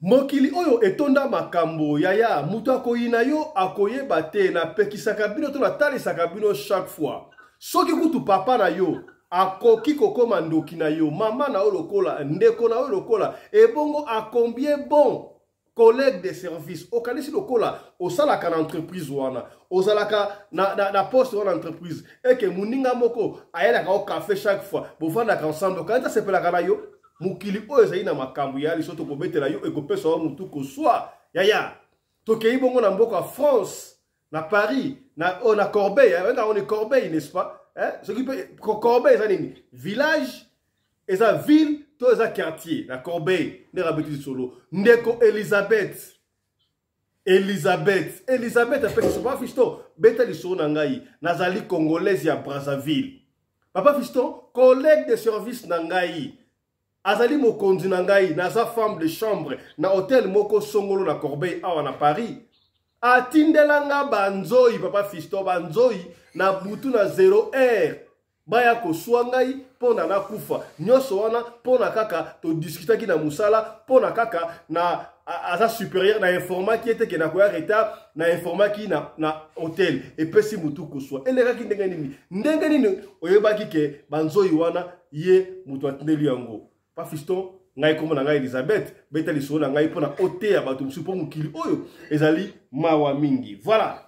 Mokili oyo etonda makambo yaya mutu akoyina yo akoyeba te na pekisaka bino to na talisaka bino chaque fois. Soki kutu papa na yo akoki kokoma ndoki na yo, mama na yo lokola, ndeko na yo lokola, ebongo a combien bon collègue de service okanisi lokola osalaka na entreprise wana, ozalaka na poste wana entreprise eke muninga moko ayelaka au café chaque fois, bovandaka ensemble, kanita sepelaka na yo. Mukili oyo ezali na makambo ya liso tokobetela yo ekopesa wa mutu koswa yaya tokei bongo na mboka France na Paris na Corbeil on est Corbeil n'est-ce pas ce qui peut Corbeil ezali nini village eza ville to eza quartier na Corbeil nde rabeti solo ndeko Elisabeth apesi so papa fiston beta lisolo na ngai nazali congolaise ya Brazzaville papa fiston collègue de service na ngai azali mokonzi na ngai naza femme de chambre na hôtel moko songolo na Corbeil awa na Paris atindelanga banzoi papa fiston banzoi na butu na 0h baya koswa ngai pona na kufa nyoso wana pona kaka to discutaki na musala pona kaka na aza supérieur na informaki ete ke na koya retard na informaki na hôtel epesi mutu koswa elekaki ndenge nini oyebaki ke banzoi wana ye mutu atindeli yango pa fiston ngai komo na ngai Elisabeth beta lisolo na ngai pona ote ya bato msupo mukili oyo ezali mawa mingi. Voilà.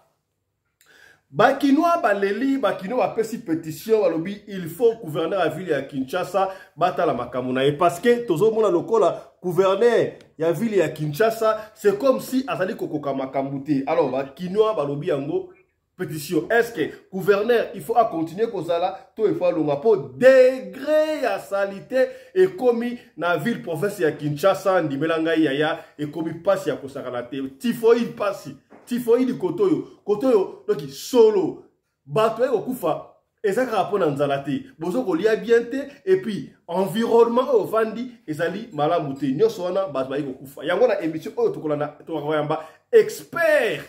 Bakinois baleli bakinois bapesi pétition balobi il faut gouverneur à ville ya Kinshasa batala makambo na ye parce que tozomona lokola gouverneur ya ville ya Kinshasa c'est comme si azali kokoka makambo te. Alors bakinois balobi yango pétition. Est-ce que gouverneur il faut continuer kozala to il faut longa po degré ya salité et commis na ville province ya Kinshasa ndimelanga yaya et commis passe ya kosakana te typhoïde passe typhoïde kotoyo donc solo bato eko kufa ezaka rapona nzala te bozo kolia bien te et puis environnement au vandi ezali malamu te nyoso wana bato eko kufa yango na émission oyo tokolana tokoyamba expert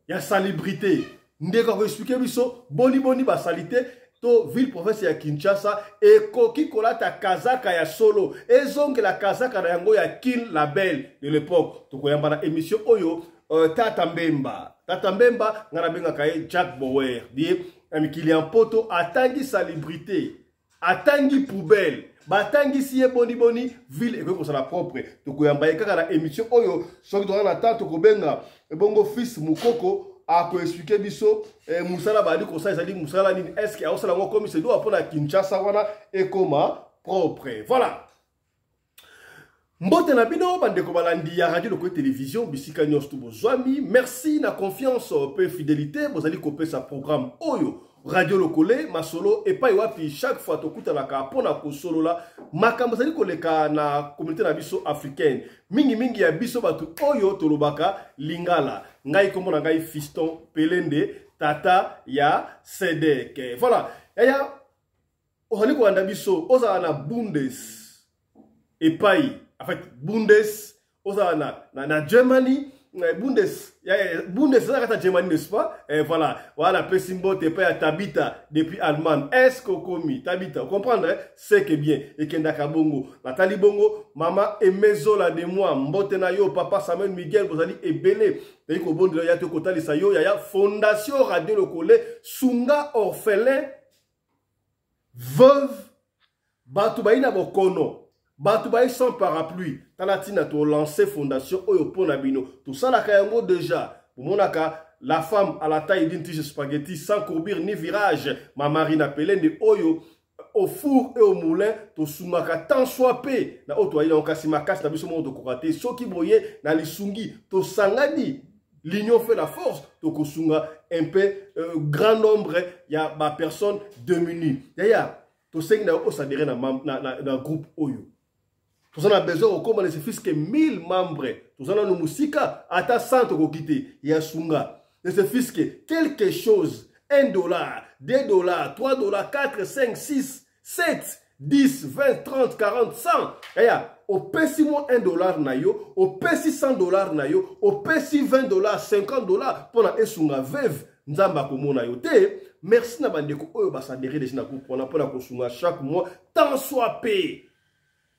ya salubrité ndeko ko expliquer biso boni ba salité to ville province ya Kinshasa et koki kolata kazaka ya solo ezonge la kazaka na yango ya Kin Label de l'époque tokoyamba na émission oyo Tata Mbemba ngana benga kaye Jack Bower die amikili en poto atangi salubrité atangi poubelle batangi siye boni ville eko kosala propre tokoyamba kaka na émission oyo soki to na tato ko benga bongo fils mukoko a ko expliquer biso musala bali ko sa ezali musala nini est-ce que ausala ngo comme c'est doit pour la Kinshasa wana ekoma propre. Voilà. Mbote na bino bandeko balandi ya radio loko télévision bisika nyos to bozwami merci na confiance pe fidélité bozali kopesa programme oyo radio lokole masolo epai wapi chaque fois tokutanaka pona ko solo la makambo zali koleka na communauté na biso africaine mingi ya biso batu oyo tolobaka lingala ngai komona ngai fiston pelende tata ya Sedek. Voilà yaya ozali ko anda biso oza na bundes epai en fait bundes oza na Germany Bundes ça Germany n'est-ce pas voilà pesimbo te pa Tabita depuis Allemagne est-ce que komi Tabita vous comprendre c'est que bien et kendaka bongo Nathalie bongo mama emezola de moi mbote na yo papa Samuel Miguel bozali ebele et ko bondo ya to kotali sa yo ya fondation radio lokole sunga orphelin veuve batu baina bokono batu bayi sans parapluie talatina to lancer fondation oyo pona bino tout ça la kayango déjà monaka la femme à la taille d'une tige spaghetti sans courbure ni virage ma marina pelende oyo au four et au moulin to sumaka tant soit pe na oto ayi na kasi makasi na biso mo to kokate soki boye na lisungi to sangani l'union fait la force to kosunga un peu grand nombre ya ba personne démunies yaya to sengi na o sadere na groupe oyo. Nous avons besoin de les fils que 1000 membres. Nous avons musika ata 100 kokite ya sunga. Les fils que quelque chose, $1, $2, $3, 4, 5, 6, 7, 10, 20, 30, 40, 100. Aya, au pesi mo $1 na yo, au pesi $100 na yo, au pesi $20, $50 pour na esunga veuve nzamba komona yo te. Merci na bandeko oyo basadere de sina kupona pour na kosunga chaque mois tant soit payé.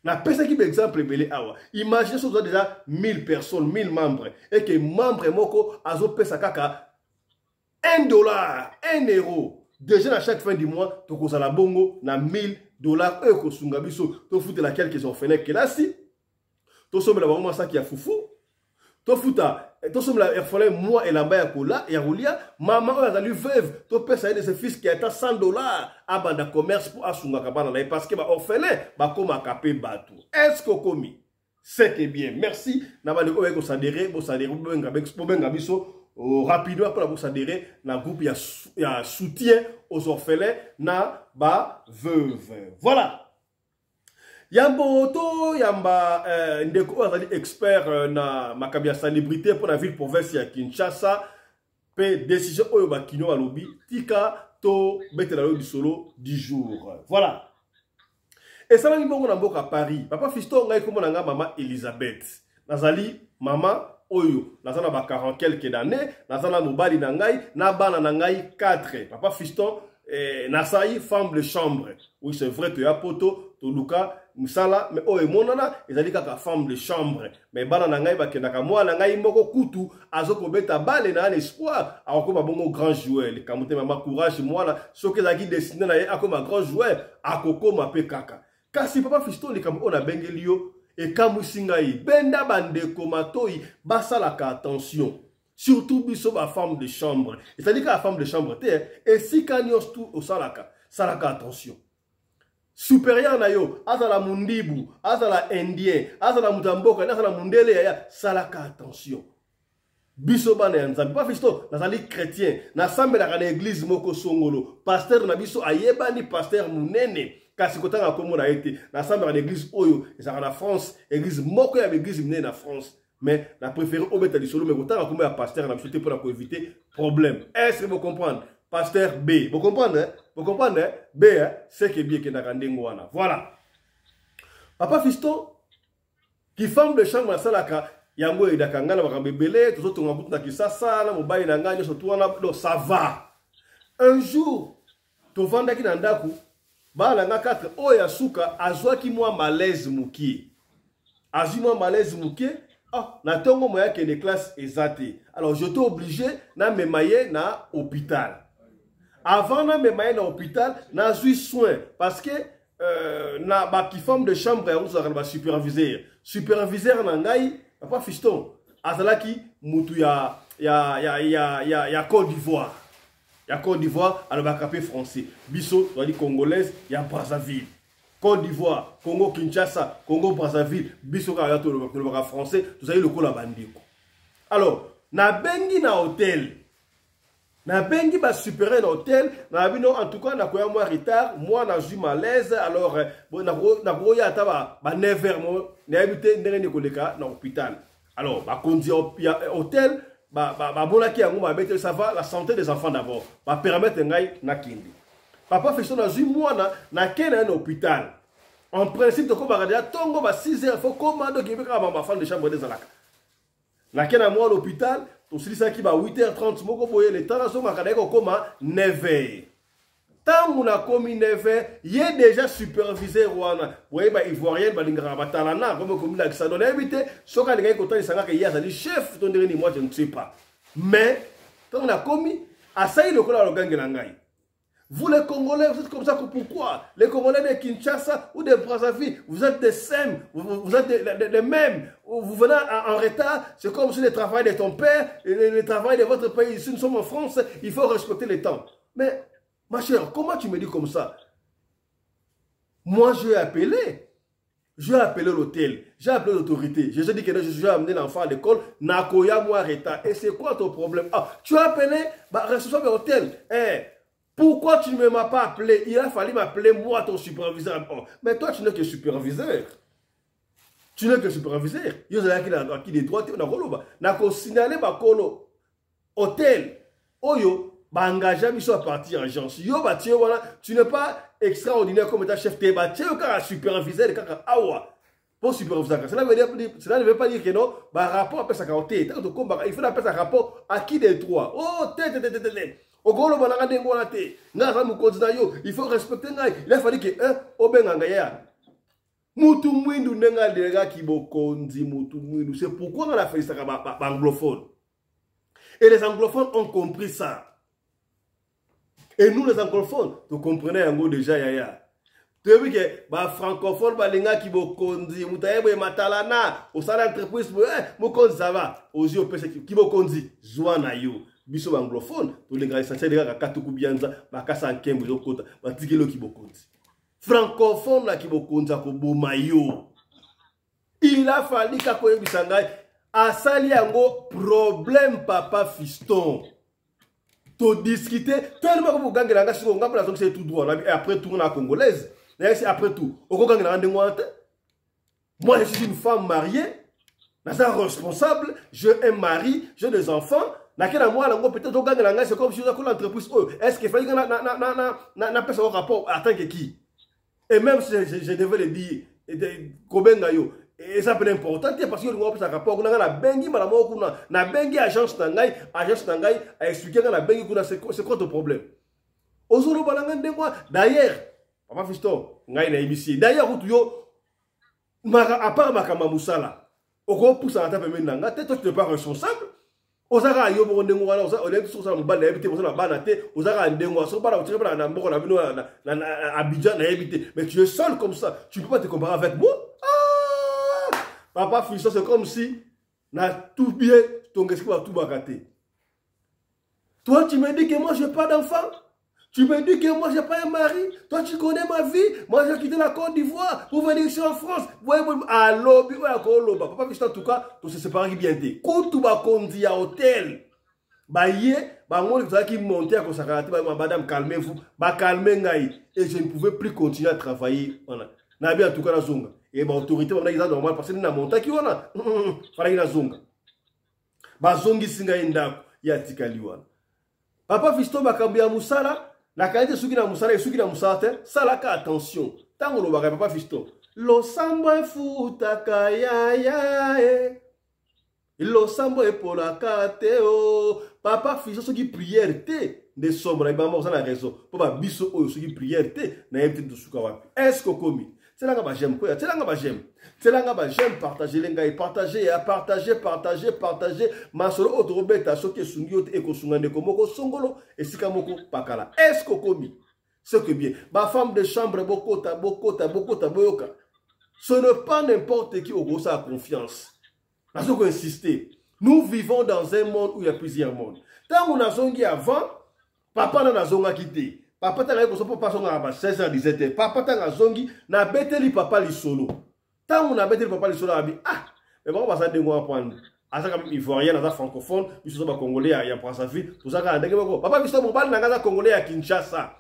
Na pesa qui exemple belé awa. Imaginez si vous avez déjà 1000 personnes, 1000 membres et que membre moko azo pesa kaka $1, 1 euro. Déjà à chaque fin du mois, tu as la bongo na $1000 et que sunga biso to foutre la quelques orphelins que là si. To somme la maman ça qui a foufou. To futa, to somme la orphelin moi et la baya kola et roulia, maman a lu veuve, to pesa de ses fils qui a $100 à banda commerce pour asunga kabana là parce que ba orphelin ba koma kapé batou. Est-ce que komi c'est que bien. Merci. Na ba ko ko s'adhérer, bo s'adhérer bo benga biso rapidement pour la s'adhérer na groupe ya soutien aux orphelins na ba veuve. Voilà. Yambo to yamba ndeko azali expert na makabia célébrité pour la ville province ya Kinshasa pe décision oyo ba kino alobi tika to betela lo solo 10 jours. Voilà. Et ça va bongo na mboka Paris. Papa Fiston ngai komo nga maman Elisabeth. Nazali maman oyo nazana ba 40 quelques années, nazana mobali na ngai na bana na ngai 4. Papa Fiston Nasaï, femme de chambre. Oui, c'est vrai, tu as poto, tu luka, musala, mais oh, et monana, ils ont dit qu'à femme de chambre. Mais bana nangai, bakenaka moi, nangai moko kutu, azoko beta bale na un espoir. Alors, comme un bon grand joueur, les kamote mama courage, moi là, ce que j'ai dessiné là, comme un grand joueur, à koko ma pe kaka. Kasi papa Fiston, les kamote, on a bengelio, et kamusingai, benda bande komatoi, basalaka attention. Surtout biso ba femme de chambre. C'est-à-dire que la femme de chambre, et si kanyos tout au salaka, salaka attention. Supérieur na yo, azala mundibu, azala indien, azala mutamboka, azala mundele ya, salaka attention. Biso bana ya nzambe, pas fisto, nazali chrétien, na sambe na l'église moko songolo, pasteur na biso ayeba ni pasteur munene. Kasi kotanga komo na été, na sambe na l'église oyo, ezaka na France, église moko ya église munene na France. Mais la préférée au bétal solo, mais autant comme un pasteur n'a pour éviter problème. Est-ce que vous comprenez? Pasteur B. Vous comprenez? Hein? Vous comprenez? Hein? B, hein? C'est que bien qu'il y a un voilà. Papa Fiston, qui femme de chambre à Salaka, yango et dakangana, bakambebele, tout autres on a ça, ça, mobile nangani, surtout ça va. Un jour, tu vends qui nandaku, ba langa 4, oh yasuka, azwa ki moi malaise muki. Azwa moi malaise muki. Ah, na tongo moya que les classes exactes. Alors j'étais obligé na me mailler na hôpital. Avant na me mailler na hôpital, na eu soin parce que na ba qui forme de chambre ya on ba superviseur. Superviseur na ngai, papa Fiston, azalaki mutu ya Côte d'Ivoire. Ya Côte d'Ivoire, alors ba capé français. Biso, on dit congolaise, ya Brazzaville. Côte d'Ivoire, Congo Kinshasa, Congo Brazzaville, Bisoka le français, vous avez le coup la bandiko. Alors, na bengi na hôtel. Na bengi ba supéré na hôtel, na bino en tout cas na koya moi retard, moi na ju malaise, alors na koya ata ba 9h mo, na habité ndenge koleka na hôpital. Alors, ba kondi hôtel, ba bolaki yango ba bete ça va la santé des enfants d'abord. Ba permettre ngai na kindi. Papa fait son azui moi na kena un hôpital. En principe de quoi déjà tongo ba 6h faut commander qui va ma femme de chambre des alaka. Na kena moi l'hôpital, to sili ça qui va 8h30 moko boye le temps so makada ko koma 9h. Tant on a commis 9h, il est déjà superviseur wana. Boye ba ivoirien ba lingara batalana comme comme la ça donne invité, so ka linga ko tani sanga que hier ça dit chef ton dernier moi je ne sais pas. Mais quand on a commis asayi le kola lo gangela ngai. Vous les Congolais, vous êtes comme ça, pourquoi? Les Congolais de Kinshasa ou de Brazzaville, vous êtes des SEM, vous êtes des mêmes. Vous venez en retard, c'est comme si le travail de ton père et le travail de votre pays. Ici, nous sommes en France, il faut respecter les temps. Mais, ma chère, comment tu me dis comme ça? Moi, je vais appeler. Je vais appeler l'hôtel, j'ai appelé l'autorité. Je dit que je vais amener l'enfant à l'école, Nakoya, moi, retard. Et c'est quoi ton problème? Ah, tu as appelé, bah, responsable de l'hôtel. Pourquoi tu ne m'as pas appelé? Il a fallu m'appeler moi, ton superviseur. Mais toi, tu n'es que superviseur. Tu n'es que superviseur. Il y a qui des droits. Tu as signalé ma colo hôtel. Oyo, engagé à partir en agence. Yo, tu n'es pas extraordinaire comme état chef. Tu es superviseur. Pour superviseur. Cela ne veut pas dire que non. Rapport à sa côté. Il faut appeler un rapport à qui des droits. Oh, il faut respecter. Il a fallu que Mutu mwindu nenga lega kibokonzi mutu mwindu. C'est pourquoi on a fait ça anglophone. Et les anglophones ont compris ça. Et nous les anglophones, vous comprenez un mot déjà yaya. Tu as vu que les francophones, les gens qui bokonzi, mutaye matalana, au salaire entreprise, mokonzi ça va. Aux yeux qui bokonzi, zwana yo. Biso anglophone, tous les gars essentiels les gars katuku bianza, bakasa nkembo yo kota, batikelo ki bokonzi. Francophone la kibokonza ko bomayo. Il a fallu ka koye bisangai asali yango problème papa fiston. To discuter, tellement que vous gagnez la gage, on gagne la zone c'est tout droit. Et après tout on a congolaise. Et après tout, on gagne la rende moi. Moi je suis une femme mariée, je suis responsable, j'ai un mari, j'ai des enfants. Nakena moi là peut-être on gagne la gage c'est comme si on a l'entreprise. Est-ce qu'il fallait na pas son rapport en tant que qui? Et même si je devais le dire, et ça peut être important parce que nous avons un rapport, nous avons la bengi, na bengi agence Tangai a expliqué que la bengi, c'est quoi ton problème? D'ailleurs, papa Fiston, d'ailleurs, à part Makama Moussala, on pousse à la table maintenant, tu n'es pas responsable. Ozara yo bo ndengo wana oza so sa mbala ebité bo na bana te ozara ndengo so bala otire bala na mboko na bino na Abidjan na ebité mais tu es seul comme ça tu peux pas te comparer avec moi. Ah papa Fiston c'est comme si na tout bien ton esprit va tout bakaté. Toi tu me dis que moi j'ai pas d'enfant. Tu me dis que moi j'ai pas un mari. Toi tu connais ma vie. Moi j'ai quitté la Côte d'Ivoire pour venir ici en France. Allô, papa Fiston en tout cas, tu se séparer bien té. Koutou ba kondi à hôtel. Ba yé, ba mon qui monter à consacrer madame calmez-vous, ba calmez ngai et je ne pouvais plus continuer à travailler. Voilà. Na bien en tout cas la zonga. Et ba autorité on a ils normal parce que na monta qui wana. Fallait na zonga. Ba zongi singa indako ya tikali wana. Papa Fiston ba kambia musala. La qualité suki na musala et suki na musala te, salaka attention. Tango lo baka papa Fiston. Lo sambo e futaka ya ya e. Lo sambo e polaka te o. Papa Fiston soki prière te. De sombra iba mo na raison. Papa biso oyo soki prière te na yebte de suka wapi. Est-ce que komi? C'est là que j'aime quoi? C'est là que j'aime. C'est là que j'aime partager les gars, partager, partager. Masolo otrobeta soki sungio te eko sungande komoko songolo et sikamoko pakala. Est-ce que komi? C'est que bien. Ma femme de chambre bokota boyoka. Ce n'est pas n'importe qui au gros ça a confiance. Parce qu'on insister. Nous vivons dans un monde où il y a plusieurs mondes. Tant qu'on a zongi avant, papa n'a zonga quitté. Papa tanga ko so papa songa ba 16h 17h. Papa tanga zongi na beteli papa li solo. Tant on a beteli papa li solo abi mais bon ça de moi prendre. Asa comme ivoirien na francophone, biso ba congolais ya prend sa vie. Tout ça ka ndenge bako. Papa biso mo bal na ngaza congolais ya Kinshasa.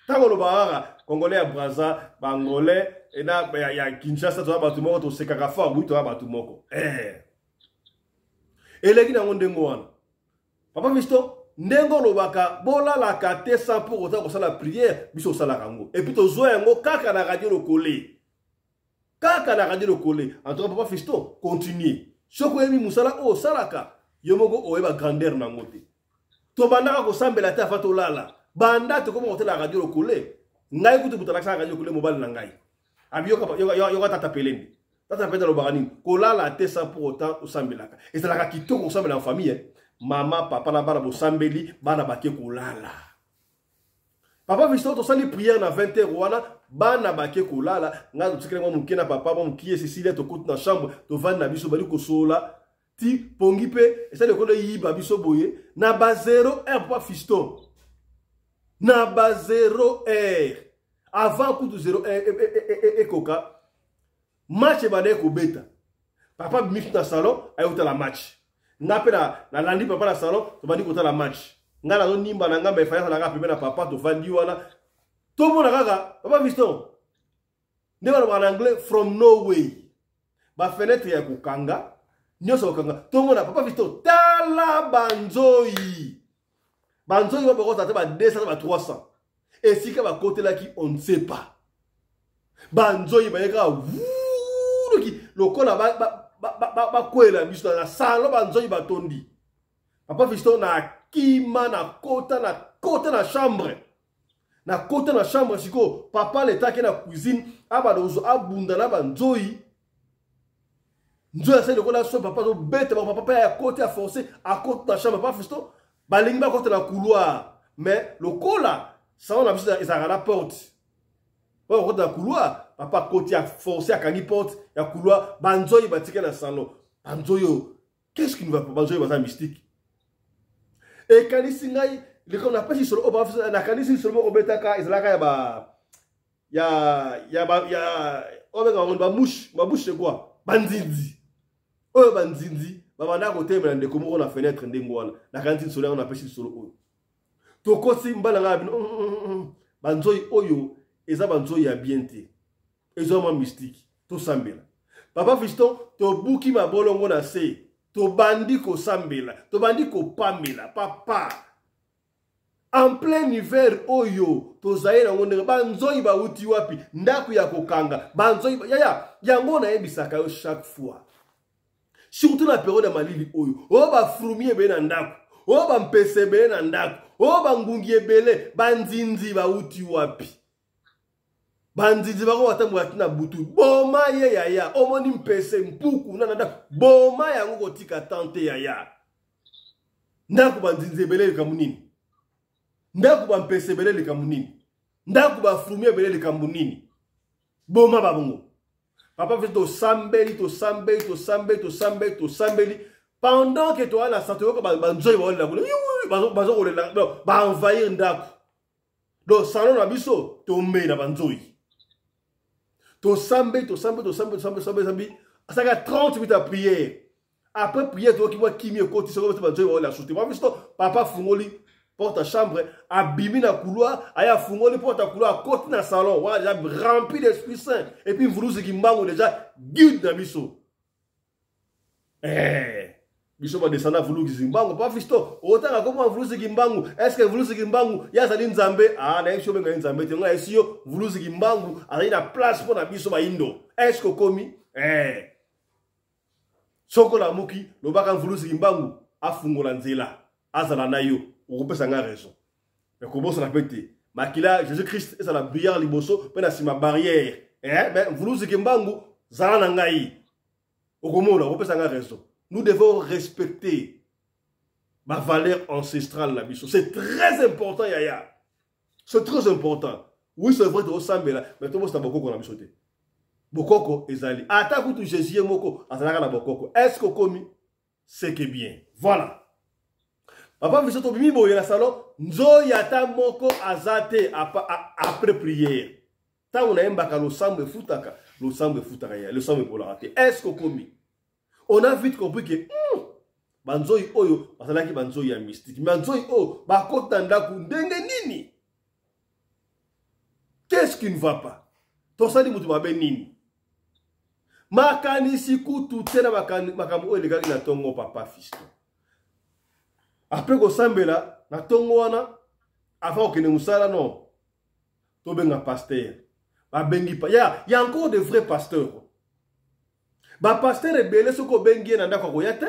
Tant on ba congolais ya Brazza, bangolais et na ya Kinshasa to ba tumoko to sekaka fa bu to ba tumoko. Et les gina ndengo wana. Papa biso Ndengo lobaka bola la kate sans pour autant que ça la prière biso sala kango et puis to zo yango kaka na radio le coller en tout cas papa Fiston continue soko emi musala o salaka yomogo oyeba grandeur na ngote to banda ko sambela ta fato lala banda to comme la radio le coller ngai kutu butala sa radio coller mobile na ngai abiyoka yoka tata pelende tata penda lo bagani ko lala te sans pour autant osambelaka et ça la kitoko osambela en famille Maman, papa, na bana bosambeli, bana bake kolala. Papa Fiston, to sali prière na 20h wana, bana bake kolala. Nga tsikele mo mukena papa, mo mukie Cecilia to koute na chambre, to van na biso bali kosola. Ti pongi pe, esa de kolo yiba biso boye, na ba 0 heure papa Fiston. Na ba 0 heure. Avant coup de 0 heure koka. Match ba de ko beta. Papa mi na salon, ayota la match. Napela na landi papa na salon to bandi kota la match ngala zo nimba na ngamba efaya na ngapi na papa to vandi wana to mona kaka papa Fiston ndeba na anglais from Norway ba fenêtre ya kukanga nyoso kanga to mona papa Fiston tala banzoi ba boko ta ba 200 ba 300 et si ka ba côté là qui on ne sait pas banzoi ba yeka wuuki lokola ba kwela biso na salo banzoi batondi papa Fiston na kima na kota na chambre Na côté na chambre siko papa l'état qui na cuisine abadozo abunda na banzoi nzo essaie de coller so papa zo bête papa ya côté à forcer à côté na chambre pas fisto balingi ba côté na couloir mais le cola ça on a vu ça à la porte ouais côté na couloir papa côté à forcer à kangi porte ya couloir banzoi batike na salon banzoyo qu'est-ce qui ne va pas banzoi ba mystique et kanisi ngai le qu'on a pas si sur au na kanisi sur mo betaka izalaka ya ba mouche c'est quoi banzinzi oyo banzinzi babanda côté mais ndeko moko na fenêtre ndengwana na kanisi sur on a pas si sur oyo to kosi mbala nga bino banzoi oyo eza banzoi ya bien te ezo ma mystique to sambela papa fiston to buki mabolongo na se to bandi ko sambela to bandi ko pamela papa en plein hiver oyo to zaira ngone banzoi ba uti wapi ndaku ya kokanga banzoi yango na ebisaka yo chaque fois surtout na période ya malili oyo o ba frumier be na ndaku o ba mpese be na ndaku o ba ngungi ebele banzinzi ba uti wapi banzinzi ba ko watamwa tina butu boma ye yaya omoni mpese mpuku na ndaku boma yango kotika tante yaya ndaku banzinzi ebele kamunini ndaku ba mpese belele kamunini ndaku ba frumie belele kamunini boma babongo papa fait to sambeli pendant que toi la santé ko banzoi ba la bazo ko la ba envahir ndaku do salon na biso to me na banzoi to sambe ça a 30 minutes à prière après prière to ki moi kimi ko ti so ko banzoi ba la souté papa fungoli porte chambre abimi na couloir aya fungoli porte couloir côté na salon wa déjà rempli d'Esprit Saint et puis vuluzi kimbango déjà guide na biso biso ba descendre vuluzi kimbango pas fisto otanga comment vuluzi kimbango est-ce que vuluzi kimbango ya zali nzambe na yesho benga nzambe te nga yesio vuluzi kimbango azali na place pour na biso ba indo est-ce que komi soko la muki lobaka vuluzi kimbango afungola nzela azala na yo on peut s'en raison. Mais comment ça l'appelle? Makila Jésus-Christ est la bière liboso, mais c'est ma barrière. Ben vous nous ekembangu zala ngai. Okomona, on peut s'en raison. Nous devons respecter ma valeur ancestrale la biso. C'est très important yaya. C'est très important. Oui, c'est vrai de Sambela, mais tout le monde a beaucoup qu'on a bisoté. Bokoko ezali. Ata kutu Jésus moko azalaka na bokoko. Est-ce que komi c'est que bien. Voilà. Papa viso to bimi boye na salon nzo yata moko azate après prière. Ta on a embaka lo sambe futaka ya le sambe pour la rater. Est-ce que komi on a vite compris que banzoi oyo bazalaki banzoi ya mystique. Banzoi o bakota ndaku ndenge nini? Qu'est-ce qui ne va pas? Tosali mutu mabe nini? Makanisi kutu tena makambo oyo lekaki na tongo papa fisto. Après que Sambela, na tongo wana, avant que nous sala non, to benga pasteur. Ba bengi pa. Y a encore de vrais pasteurs. Ba pasteur e belé soko bengi na ndako ko yate.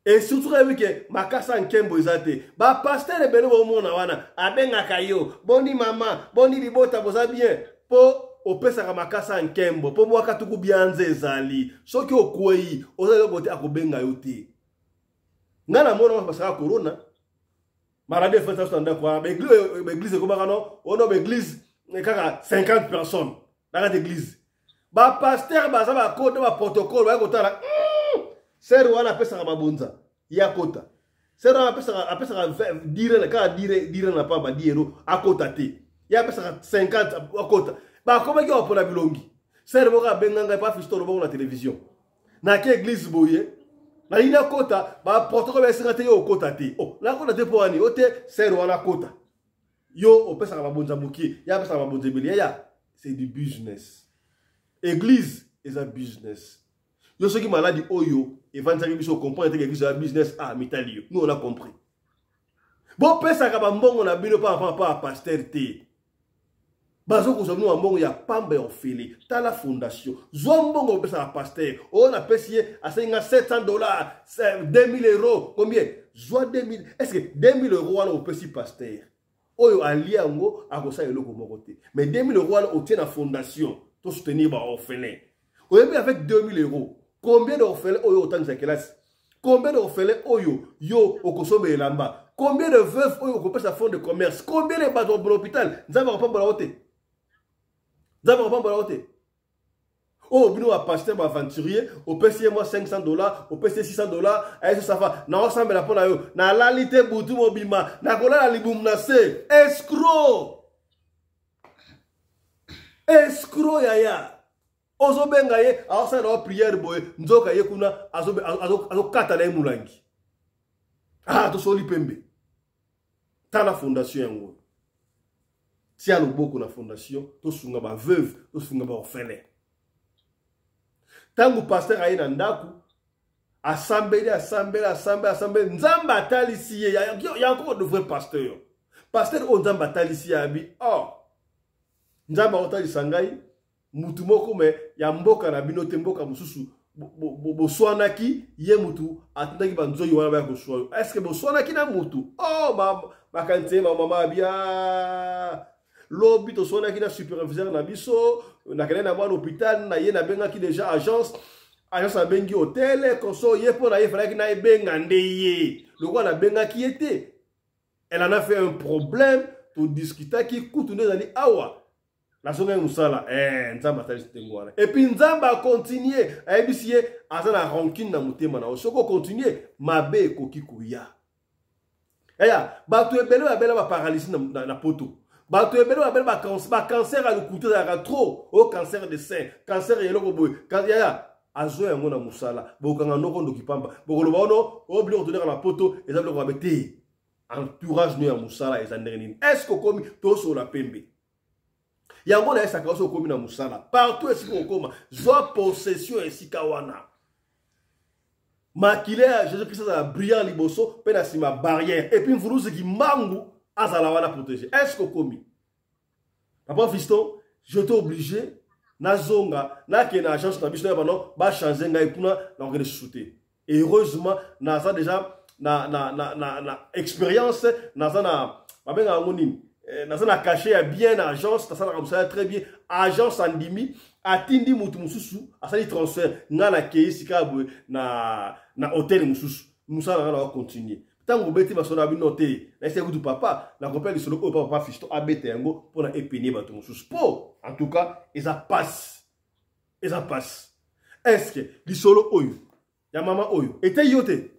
Et surtout avec que makasa nkembo izate. Ba pasteur e belé bo mona wana, abenga kayo, boni mama, boni libota boza bien. Po opesa ka makasa nkembo, po mwaka tuku bianze ezali. Soki okwei, ozali bote akobenga yote. Ngana mona parce que corona marade fait ça dans quoi église comme non on a église kaka 50 personnes dans l'église ba pasteur ba ça ba code ba protocole ba kotala sero wana pesa ba bonza ya kota sero wana pesa dire na pa ba diero akota te ya pesa 50 akota ba comme ki opona bilongi sero boka benganga pa fisto bo na télévision na ke église boye na ina kota ba protocole ba singate yo kota te la kota te po ani ote sero wana kota yo opesa ka bonza muki ya pesa ka bonza beli ya c'est du business église is a business yo ce qui maladi oyo évangile biso comprendre que église est un business mitalio nous on a compris bon pesa ka ba mbongo na bino pa pasteur te bazo ko zomno mbongo ya pamba ofili ta la fondation zombongo pesa pasteur on a payé à $700 $2000 combien joie 2000 est-ce que 2000 € on a payé pasteur oyo aliango akosa eloko moko te. Mais 2000 euros wana otient la fondation pour soutenir ba orphelin. Oyebi avec 2000 euros, combien d'orphelins oyo autant de classe? Combien d'orphelins oyo yo okosombe elamba? Combien de veuves oyo okopesa sa fonds de commerce? Combien de bateaux pour l'hôpital? Nzamba pas la hote. Nzamba pas la hote. Oh, bino a pasteur ba aventurier, au PC moi $500, au PC $600, aïe ça va. Na ensemble la pona yo, na lalité butu mobima, na kola la libum na se. Escroc. Escroc yaya. Ozo benga ye, aosa na prière boy, nzoka ye kuna azo kata na mulangi. Ah, to soli pembe. Ta la fondation yango. Si a loboko na fondation, to sunga ba veuve, to sunga ba orphelin. Tangu pasteur aye na ndaku, assemblée, nzamba atalisi ye, ya encore de vrais pasteurs. Pasteur o nzamba atalisi ya bi, oh, nzamba otalisa ngai, mutu moko me ya mboka na bino te mboka mususu boswanaki ye mutu atindaki banzoyi wana ba koswa. Est-ce que boswanaki na mutu? Oh makantie mama bia lobi to swanaki na superviseur na biso na kene na mwana hôpital na ye na bengaki déjà agence a bengi hôtel konso ye po na ye falaki na benga ndeye lokwa na bengaki yete. Elle en a fait un problème to discuter ki kutu ndezali awa. La songa musala nzamba tali tengwana. Et puis nzamba continuer ayebisie azana rancune na mutema na osoko continuer mabe koki kuya. Eya batu ebele babela ba paralysie na poto. Batu ebele babela ba cancer à l'oukuta ya trop au cancer de sein, cancer yeloko boy. Yaya azo yango na musala. Bokanga noko ndo kipamba. Bokolo baono obli retourner na poto ezablo ko babete. Entourage no ya musala ezandenini. Est-ce que komi to so la pembe? Yango na esaka oso komi na musala. Partout esika okoma, zwa possession esika wana. Makile Jésus-Christ a brillant liboso, pe na sima barrière. Et puis mvuruzi ki mangu azala wana protéger. Est-ce que komi? Papa fiston, je t'ai obligé na zonga, na ke na agence na biso na bano, ba changer ngai kuna na ngene shooter. Et heureusement, na ça déjà na expérience, na ça na ba benga ngoni. Dans un caché bien agence, ça très bien agence andimi atindi mutu mususu asali transfert ngala kei sikabwe na hôtel mususu musala ngala continuer tango beti basona bi noter na ese kutu papa na kopela lisolo ko papa fisto abete yango pour na épiner batu mususu po en tout cas ça passe est-ce que lisolo oyo ya mama oyo était yote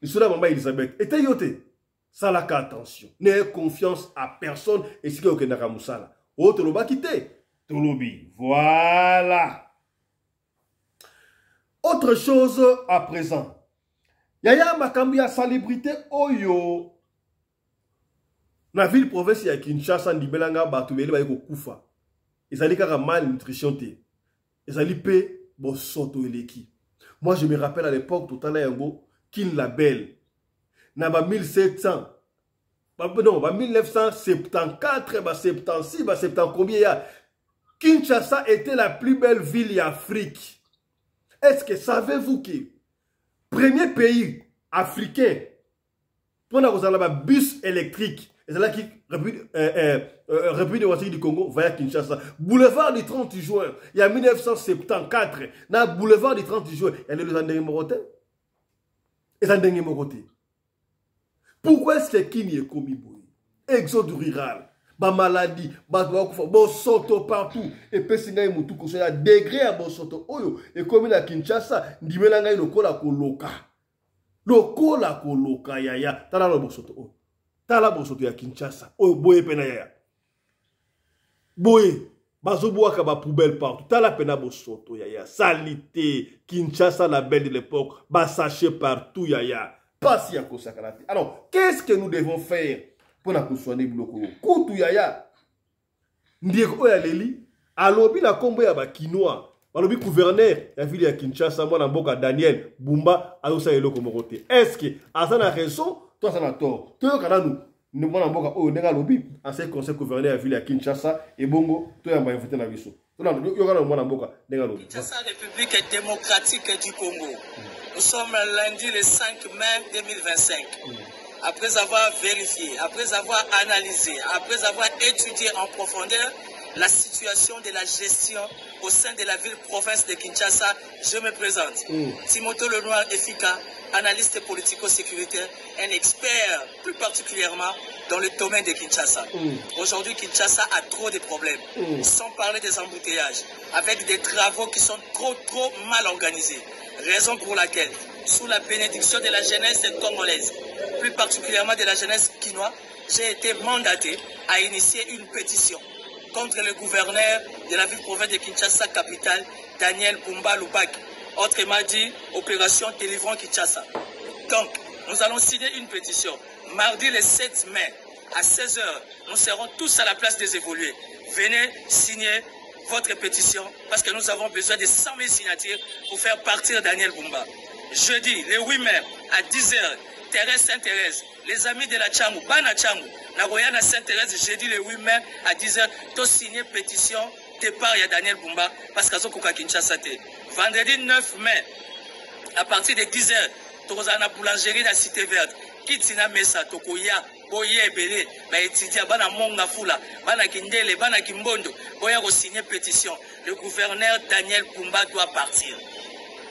lisolo ya mama Elisabeth était yote. Salaka attention. N'ayez confiance à personne. Et si vous avez un musala. Oh, tu l'as quitté. Tolobi. Voilà. Autre chose à présent. Yaya makambi ya célébrité oyo. Na ville province ya Kinshasa ndibelanga batubeli ba yeko kufa. Ezali kaka malnutrition te. Ezali pe bo soto eleki. Moi je me rappelle à l'époque tout à l'heure yango Kin Label. Na ba 1700 non, ba 1974, ba 76, ba 70 combien ya Kinshasa était la plus belle ville d'Afrique. Est-ce que savez-vous que premier pays africain pour la bus électrique et c'est là qui République démocratique du Congo va à Kinshasa. Boulevard du 30 juin, il y a 1974, na boulevard du 30 juin, il y a les Andengé Moroté. Les Andengé Moroté. Pourquoi est-ce que Kini est commis boy? Exode rural, ba maladie, ba bon soto partout et pesinga mutu ko ya degré à bon soto oyo et comme na Kinshasa ndimelanga lokola koloka. Lokola koloka yaya tala lo bon soto o. Tala bon soto ya Kinshasa oyo boye pena yaya. Boye bazoboaka ba poubelle partout. Tala pena bon soto yaya. Salité Kinshasa la belle de l'époque, ba sachet partout yaya. Pas si à Kosakarate. Alors, qu'est-ce que nous devons faire pour nous soigner Bloko? Koutou yaya. Ndieko ya leli. Alobi na kombo ya ba Kinoa. Alobi gouverneur ya ville ya Kinshasa mwana mboka Daniel Bumba ayosa eloko mokote. Est-ce que azana raison, toi ça na tort. Toi kana nous mwana mboka oyo ndenga lobi ancien conseil gouverneur ya ville ya Kinshasa et bongo toi ya invité na biso. Non, yo kana mwana mboka ndenga lobi. Kinshasa République démocratique du Congo. Nous sommes lundi le 5 mai 2025. après avoir vérifié, après avoir analysé, après avoir étudié en profondeur la situation de la gestion au sein de la ville-province de Kinshasa, je me présente. Timothée Lenoir Efika, analyste politico-sécuritaire, un expert plus particulièrement dans le domaine de Kinshasa. Aujourd'hui, Kinshasa a trop de problèmes, sans parler des embouteillages, avec des travaux qui sont trop mal organisés. Raison pour laquelle, sous la bénédiction de la jeunesse congolaise, plus particulièrement de la jeunesse quinoise, j'ai été mandaté à initier une pétition contre le gouverneur de la ville-province de Kinshasa, capitale, Daniel Bumba Lubaki. Autrement dit, opération délivrant Kinshasa. Donc, nous allons signer une pétition. Mardi le 7 mai, à 16 h, nous serons tous à la place des évolués. Venez signer votre pétition parce que nous avons besoin de 100 000 signatures pour faire partir Daniel Bumba. Jeudi, le 8 mai, à 10 h, Thérèse Sainte-Thérèse, les amis de la Tchangou, Bana Tchangou, Nagoyana Sainte-Thérèse, jeudi le 8 mai, à 10 h, tous signer pétition départ à Daniel Bumba parce qu'ils ont Kinshasa. Vendredi 9 mai, à partir de 10 h, nous avons la boulangerie de la Cité Verte. Kitina Mesa, Tokoya, Boye Ebele, Baetidia, Bana Monga Fula, Bana Kindele, Bana Kimbondo, Boya signer pétition. Le gouverneur Daniel Bumba doit partir.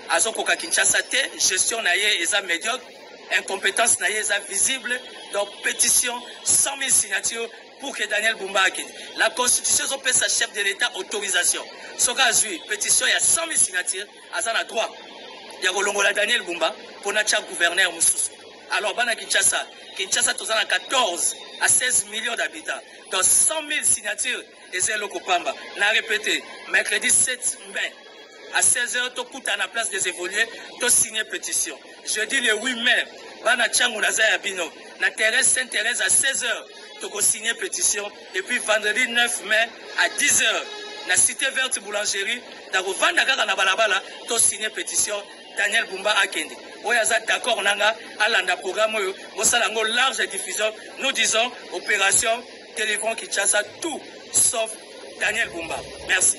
Azoko Kinshasa, gestion naïe et médiocre, incompétence naïe et visible, donc pétition, 100 000 signatures pour que Daniel Bumba quitte. La constitution peut sa chef de l'État autorisation. Soka Zui, pétition, il y a 100 000 signatures, Azan a droit. Il y a Golongola Daniel Bumba pour notre gouverneur Moussous. Alors, Bana Kinshasa, Kinshasa, tous en 14 à 16 millions d'habitants. Donc 100 000 signatures, et c'est le Kopamba. On a répété, mercredi 7 mai, à 16 h, tu coûtes à la place des évolués, tu signes pétition. Jeudi le 8 mai, Bana Tchangou Nazaya Bino, na Thérèse Sainte-Thérèse à 16 h, tu signes pétition. Et puis vendredi 9 mai, à 10 h, la Cité Verte Boulangerie, dans le Vandagara na Balabala, tu signes pétition. Daniel Bumba Akende. Oyaza d'accord nanga alanda programme mosalango large diffusion. Nous disons opération délivrant Kinshasa tout sauf Daniel Bumba. Merci.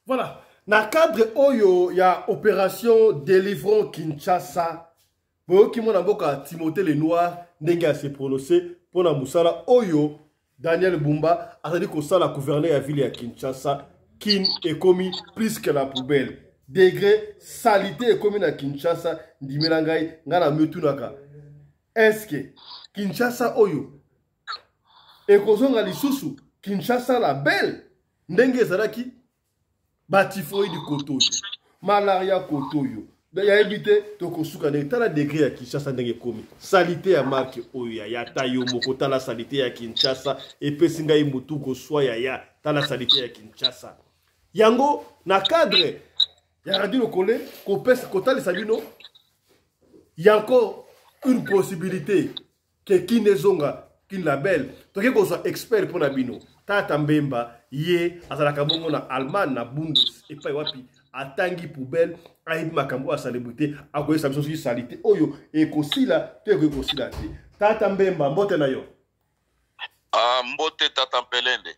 Voilà. Na cadre oyo ya opération délivrant Kinshasa. Boyo kimona mboka Timothée Lenoir ndenge a se prononcer pour na musala oyo Daniel Bumba a dit que ça la gouverneur ya ville ya Kinshasa kin est commis plus que la poubelle. Degré salité comme na Kinshasa ndimelangai ngana mutunaka. Est-ce que Kinshasa oyo ekozonga lisusu Kinshasa la belle ndenge zaraki batifoi di kotoyo malaria kotoyo ya ebite tokosuka ndenge tala degré ya Kinshasa ndenge komi salité ya marque oyo ya tayo moko tala salité ya Kinshasa epesinga imutuko soya ya tala salité ya Kinshasa yango na cadre il y a Radio Lokole, il y a encore une possibilité que Kinezonga, Kin Label, donc qu'on soit expert pour Nabino, Tata Mbemba, Ye, Azalakabongo na Allemagne, na Bundes, et pas wapi, à Tangi Poubelle, à Makambo à Salébouté, à quoi ça me dit salité, Oyo, et Kosila, tu es Kosila. Tata Mbemba, Mbote Nayo. Mbote Tata Mpelende.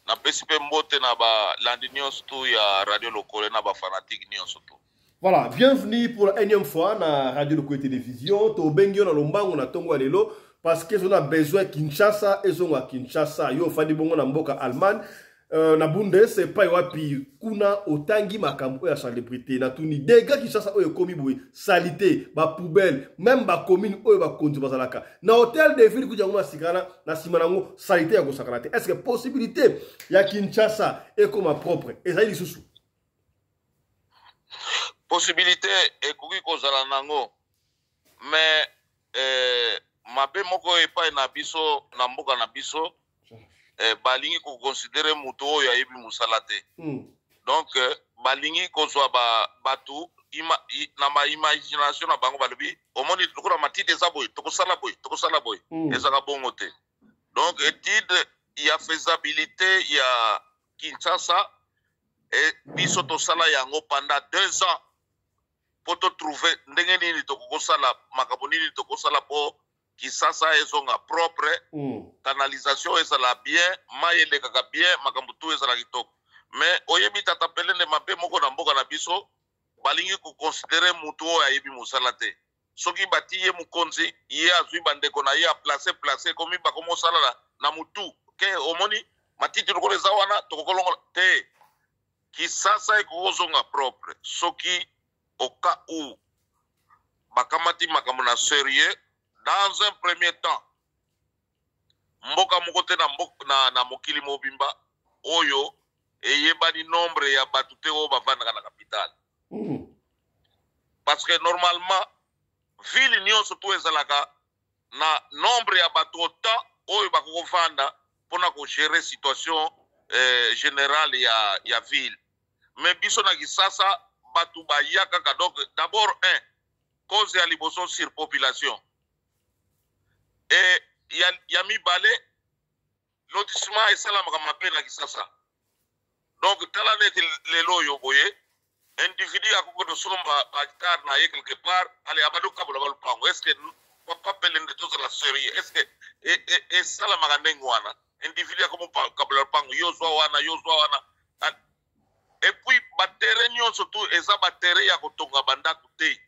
Na pesipe mbote na ba landi nyonso tu ya Radio Lokole na ba fanatique nyonso tu. Voilà, bienvenue pour la énième fois na Radio Lokole Télévision. To bengio na lombango na tongo lelo parce que on a besoin Kinshasa et on a Kinshasa yo fadi bongo na mboka Allemagne. Na Bundes c'est pas wapi kuna otangi makambo ya célébrité na tuni dega Kinshasa oyo komi boui salité ba poubelle même ba commune oyo ba konzi bazalaka na hôtel de ville kuja ngoma sikana na simanango salité ya kosakalate. Est-ce que possibilité ya Kinshasa est comme propre et ça lisusu possibilité ekoki kozala nango mais mabe moko epai na biso na mboka na biso balingi ko considérer muto oyo ayebi musala te. Donc balingi kozwa batu na ma imagination na bango balobi omoni lokola matite eza boy tokosala boy ezaka bongo te. Donc étude ya faisabilité ya Kinshasa et biso tosala yango pendant 2 ans pour te trouver ndenge nini tokosala makambo nini tokosala po Kinshasa ezonga propre, canalisation ezala bien, maye kaka bien, makambo tu ezala kitoko. Mais oyebi Tata Mpelende mabe moko na mboka na biso, balingi ko considérer mutu oyo ayebi musala te. soki bati ye mokonzi ye azwi bandeko na ye place komi bakomosala na mutu ke omoni matiti lokola eza wana tokokolongola te Kisasa ekozonga propre soki au cas où bakamati makambo na sérieux dans un premier temps mboka moko te na mokili mobimba oyo eyebani nombre ya bato te oyo bavandaka na capitale parce que normalement ville nyonso to ezalaka na nombre ya bato autant oyo bakovanda mpona kogérer situation générale ya ville mais biso na Kisasa bato baya kaka donc d'abord cause ya liboso surpopulation et ya mibale lotissement esalamaka mabe na Kisasa donc tala neti lelo oyo boye individu akoko tosomba hectare na ye quelque part ale abado kabola balupango est-ce que papa pelende tozala sérieux est-ce que esalamaka ndenge wana individu akomo kabola lupango yozwa wana et puis batere nyonso tu eza batere ya kotonga bandako te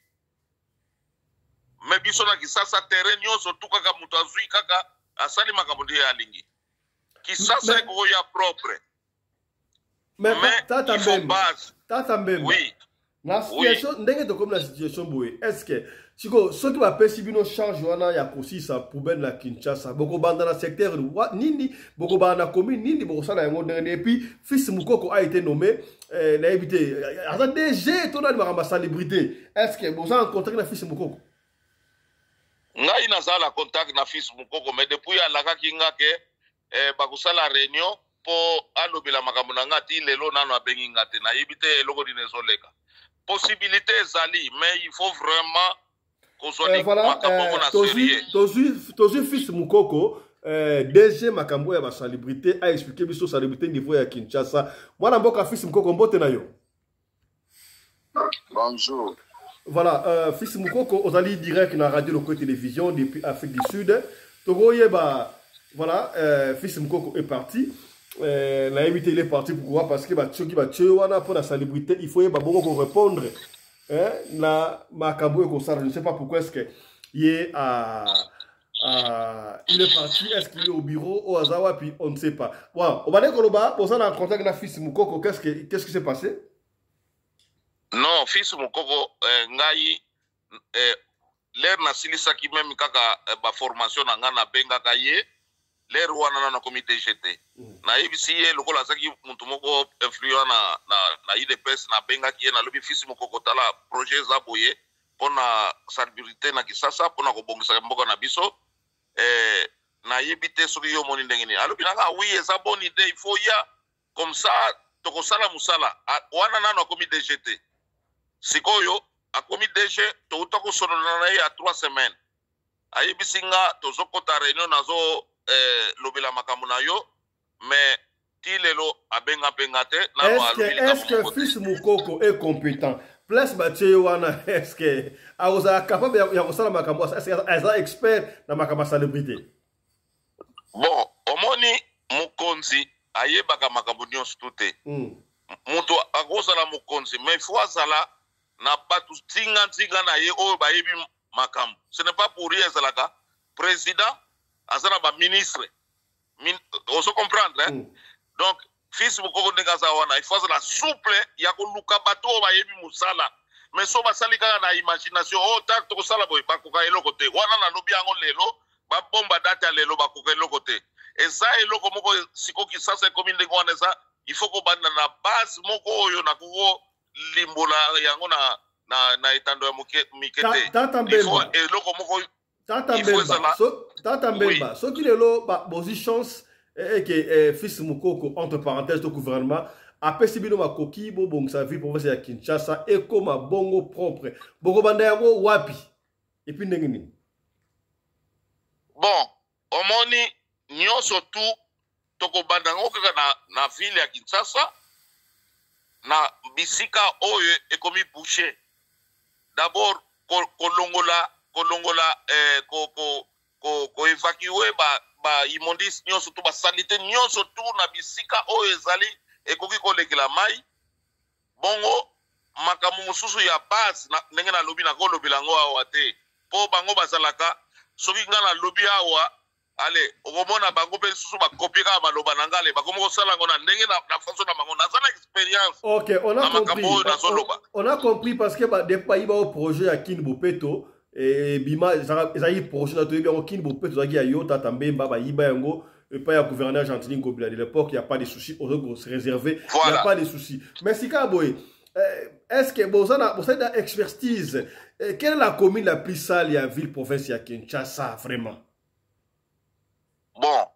mais biso na Kisasa tere nyonso tu kaka mutu azwi kaka asali makambo nde alingi Kisasa eko ya propre mais il faut base Tata Mbemba. Oui. Na situation ndenge to comme la situation boye. Est-ce que siko soki ba pesi bino charge wana ya kosisa poubelle na Kinshasa boko banda na secteur nini boko banda commune nini boko sala yango ndenge et puis fils Mukoko a été nommé na évité ata DG to na ba célébrité. Est-ce que vous en contact na fils Mukoko? Ngai na sala contact na fils Mukoko mais depuis alaka kinga ke ba kusala réunion po alobela makambo na ngati lelo nano abengi ngate na yibite eloko dinezoleka possibilité ezali mais il faut vraiment qu'on soit makambo na sérieux tozi fils Mukoko DG makambo ya ba célébrité a expliqué biso célébrité niveau ya Kinshasa mwana mboka fils Mukoko mbote na yo. Bonjour. Voilà fils Mukoko ozali direct na radio local télévision depuis Afrique du Sud togoye ba voilà fils Mukoko est parti. La évité il est parti pourquoi parce que Tchoki wana pour la célébrité il faut beaucoup répondre na makambo ko ça je ne sais pas pourquoi est-ce que il est il est parti est-ce qu'il est au bureau au Azawa puis on ne sait pas voilà on va dire koloba pour ça en contact na fils Mukoko qu'est-ce qui s'est passé non fils Mukoko ngai l'air na silisa ki même kaka ba formation na ngana benga kaye l'air wana na comité GT na ibisi ye lokola saki muntu moko influent na IDPS na benga ki na lobi fils Mukoko tala projet za boye pona stabilité na Kisasa pona ko bongisa mboka na biso na yebite soki yo moni ndenge ni alobi nanga oui eza bonne idée il faut ya comme ça toko sala musala wana nano comité GT sikoyo a comité DG to utako sonona na ya 3 semaines ayebisi nga tozokota réunion nazo lobela makambo na yo mais tilelo abenga pengate na est-ce que fils Mukoko est compétent plus Mathieu wana est-ce que aoza capable ya kosala makambo est-ce que expert na makambo célébrité bon omoni mukonzi ayebaka makambo nyonso tute mutu akozala mukonzi mais faut azala na batu tinga na ye oyo bayebi makambo ce n'est pas pour rien ezalaka président azana ba ministre on se comprendre donc fils Mukoko ndekaza wana il faut la souple ya ko luka bato ba yebi musala mais so basali kaka na imagination oh ta to sala boy bakoka eloko te wana na lobi yango lelo ba bomba data lelo bakoka eloko te eza eloko moko siko Kisasa komi ndenge wana eza il faut ko banda na base moko oyo na kuko limbola yango na etando ya mikete il faut eloko moko Tata Mbemba, ce qui est là, bonne chance et que fils Mukoko entre parenthèses au gouvernement a perçu ma coquille bon sa vie pour faire Kinshasa et comme bongo propre. Bongo bandayango wapi et puis ndengini. Bon, omoni nyonso tu toko bandango kaka na ville ya Kinshasa na bisika oyo ekomi boucher. D'abord kolongola ko évacuer ba immondice nyonso to ba saleté nyonso tu na bisika oyo ezali ekoki kolekela mai bongo makambo mosusu ya base ndenge na lobi na kolobela ngo awa te po bango bazalaka soki nga na lobi awa ale okomona bango pe susu bakopie kaka maloba na ngale bakomi kosala yango na ndenge na façon na bango naza na expérience. Ok, on a compris parce que depuis bayiba au projet ya Kin Bopeto et bima ezali projet na toyebi yango Kin Bopeto zaki ya yo Tata Mbemba bayiba yango et pas ya gouverneur Gentilin Kobila de l'époque, il n'y a pas de soucis, on se réserver, il n'y a pas de soucis. Merci Kaboy. Est-ce que vous avez une expertise? Quelle est la commune la plus sale à ville province à Kinshasa vraiment? Bon,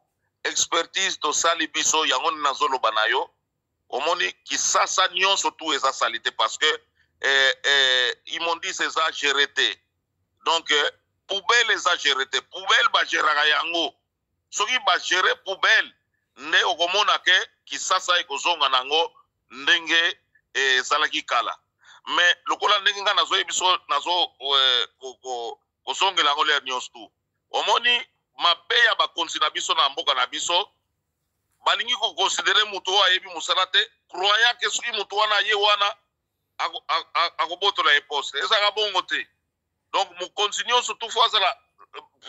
expertise to sali biso yango nazolo banayo. Omoni Kisasa nyon surtout eza salité parce que ils m'ont dit c'est ça gérété. Donc poubelle eza gérété, poubelle ba gérera yango. Soki ba gérer poubelle ne okomona ke Kisasa ekozonga nango ndenge zalaki kala. Mais lokola ndenge nga nazo ebiso nazo kozongela ngo le nyonso tu. Omoni mabe ya bakonzi na biso na mboka na biso balingi ko considérer mutu ayebi musala te croyant que soki mutu wana ye wana akobotola eposte ezaka bongo te. Donc mu continue surtout fois la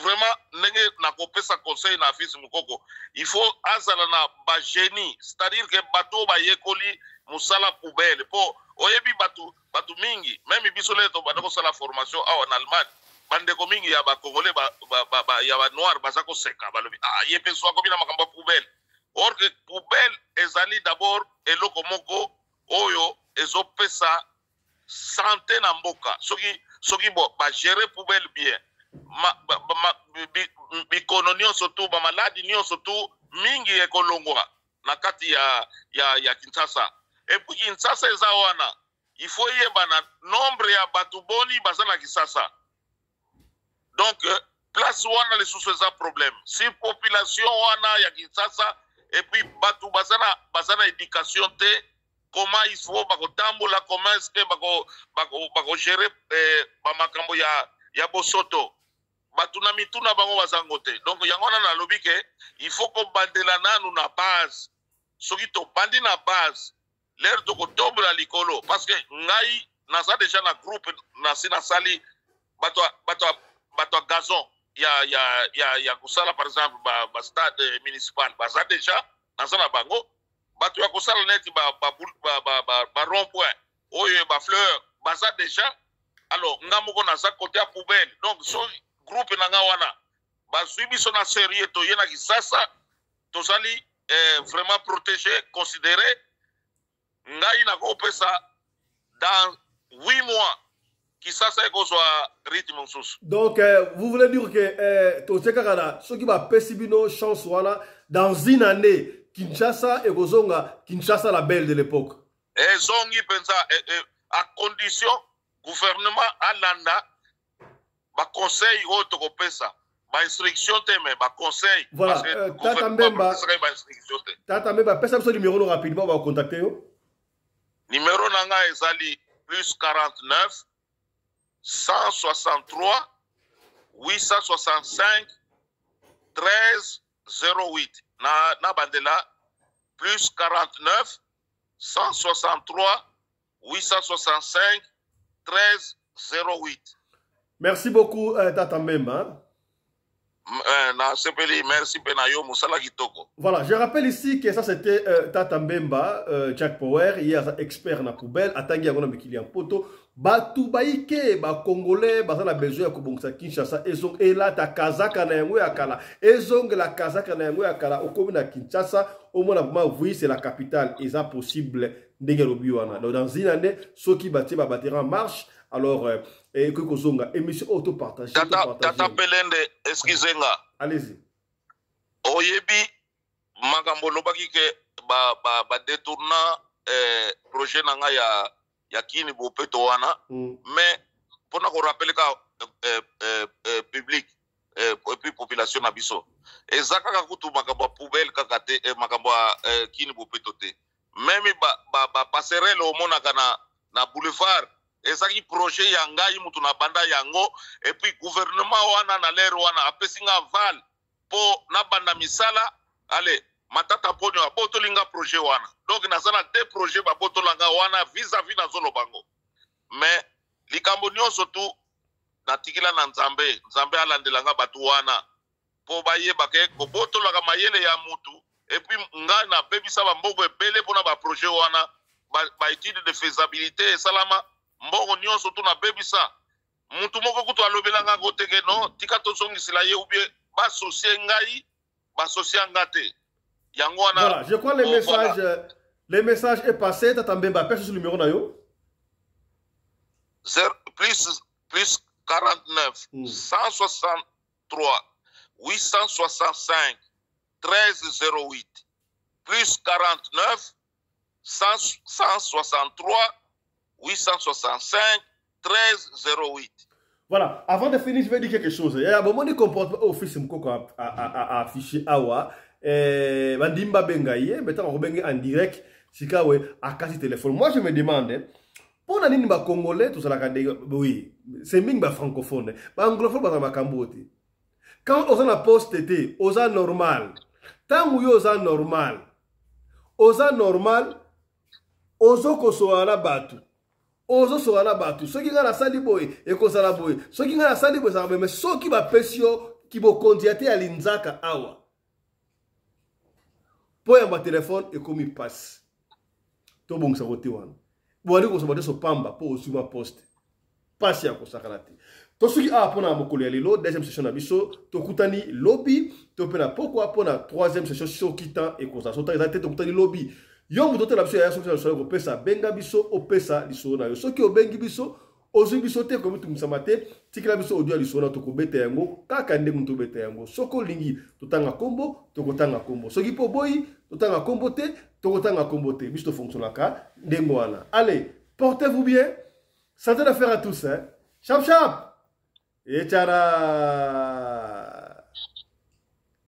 vraiment ndenge na kopesa conseil na fils mukoko il faut azala na ba génie, c'est-à-dire que bato ba yekoli musala poubelle po oyebi batu mingi même biso leto banako sala formation en Allemagne bande ko mingi ya ba congolais ya ba noir bazako seka balobi yepe so ko bina makamba poubelle. Or que poubelle ezali d'abord eloko moko oyo ezopesa santé na mboka soki bo ba gérer poubelle bien bikono nyonso tu ba maladi nyonso tu mingi ekolongwa na kati ya Kinshasa. Et puis Kinshasa eza wana il faut yebana nombre ya batu boni bazana Kinshasa. Donc place wana les sous eza problème. Si population wana ya Kinshasa et puis batu bazana éducation te comment il faut bakotambola comment est-ce que bako gérer ba makambo ya bosoto batuna mituna bango bazango te. Donc yango na lobi ke il faut ko bandela nanu na base soki to bandi na base l'air de ko tombra likolo parce que ngai naza déjà na groupe na sina sali bato gazon ya kusala par exemple ba stade municipal baza déjà naza na bango bato ya kusala neti ba rond-point oyo ba fleur baza déjà. Alors ngamoko naza côté à poubelle donc so groupe na ngawana ba suivi son sérieux to yena Kisasa to sali vraiment protégé considéré ngai na ko pesa dans 8 mois Kisasa ekozwa rythme sous. Donc vous voulez dire que to sekara ceux qui va pesibino chance wana dans une année Kinshasa ekozonga Kinshasa la belle de l'époque. Et zongi pensa à condition gouvernement alanda ba conseil auto ko pesa ba instruction te mais ba conseil. Voilà, Tata Mbemba pesa biso numéro no rapidement ba contacter yo. Numéro nanga ezali plus 49 163 865 13 08 na bandela plus 49 163 865 13 08. Merci beaucoup Tata Mbemba. Voilà, je rappelle ici que ça c'était Tata Mbemba, Jack Power, il y a expert na poubelle, atangi ya gona mikili en poto, batu baike, ba congolais, ba na besoin ya kobongisa Kinshasa, ezong ela ta kazaka na yango ya kala, ezong la kazaka na yango ya kala, okomi na Kinshasa, au moins oui c'est la capitale, et ça possible ndenge lobi wana. Donc dans une année, ceux qui bâti ba battre en marche. Alors, émission auto-partagée. Tata Pelende, excusez-moi. Allez-y. Oyebi, makambo lobaki ke ba détournant projet nanga ya Kini Bopeto wana. Mais, pour nous rappeler que public et puis population na biso. Ezaka kakutu makambo poubelle kakate makambo Kini Bopeto te. Même ba passerelle au monaka na boulevard. Et ça qui projet yangai mutu na banda yango et puis gouvernement wana na l'air wana apesinga val po na banda misala allez matata ponyo abotolinga projet wana donc na sana deux projets babotolanga wana vis-à-vis na zolo bango mais likambo nyonso tu natikila na nzambe nzambe alandelanga batu wana po bayeba ke kobotolaka mayele ya mutu epuis nga na bebisa bambongo ebele mpona baprojet wana baétude de faisabilité esalama mbongo nyonso to na bebisa mutu moko kutu alobelanga ngo teke no tika tozongisela ye ubie basocie ngai basocie nga te yango wana. Voilà, je crois le message est passé. Tatambemba, perso sur le numéro nayo plus 49 163 865 1308 plus 49 163 865 1308. Voilà, avant de finir, je vais dire quelque chose. Il y a un moment de comportement au fils à afficher awa. Bandimba bengaye, maintenant on benga en direct. Si kawe à casser téléphone. Moi je me demande, pour la nini ba congolais tout ça la oui, c'est ming ba francophone, ba anglophone ba makambote. Quand on a posté, on a normal. Tant où on a normal, ozo kosoala batu. Ozo soala batu. Ceux qui ont la sali boy et kozala boy. Ceux qui ont la sali boy ça mais ceux qui va pesio qui vont condiater à l'inzaka awa. Pour un téléphone et comme il passe. To bon ça voter wan. Bo ali ko so so pamba pour aussi ma poste. Passe ya ko sakalati. To ceux qui a pona mokolo ya lelo deuxième session na biso to kutani lobby to pena pourquoi pona troisième session so kita et ko ça so ta to kutani lobby. Yo mutote la biso ya so ko pesa benga biso o pesa liso na yo. So ki o bengi biso ozu biso te ko mutu musamate tikila biso audio liso na to ko beta yango kaka nde mutu beta yango. Soko lingi to tanga kombo to ko tanga kombo. So ki po boy to tanga kombo te to ko tanga kombo te. Biso fonctionnaka ndengo wana. Allez, portez-vous bien. Santé d'affaires à tous hein. Chap chap. Et tchara.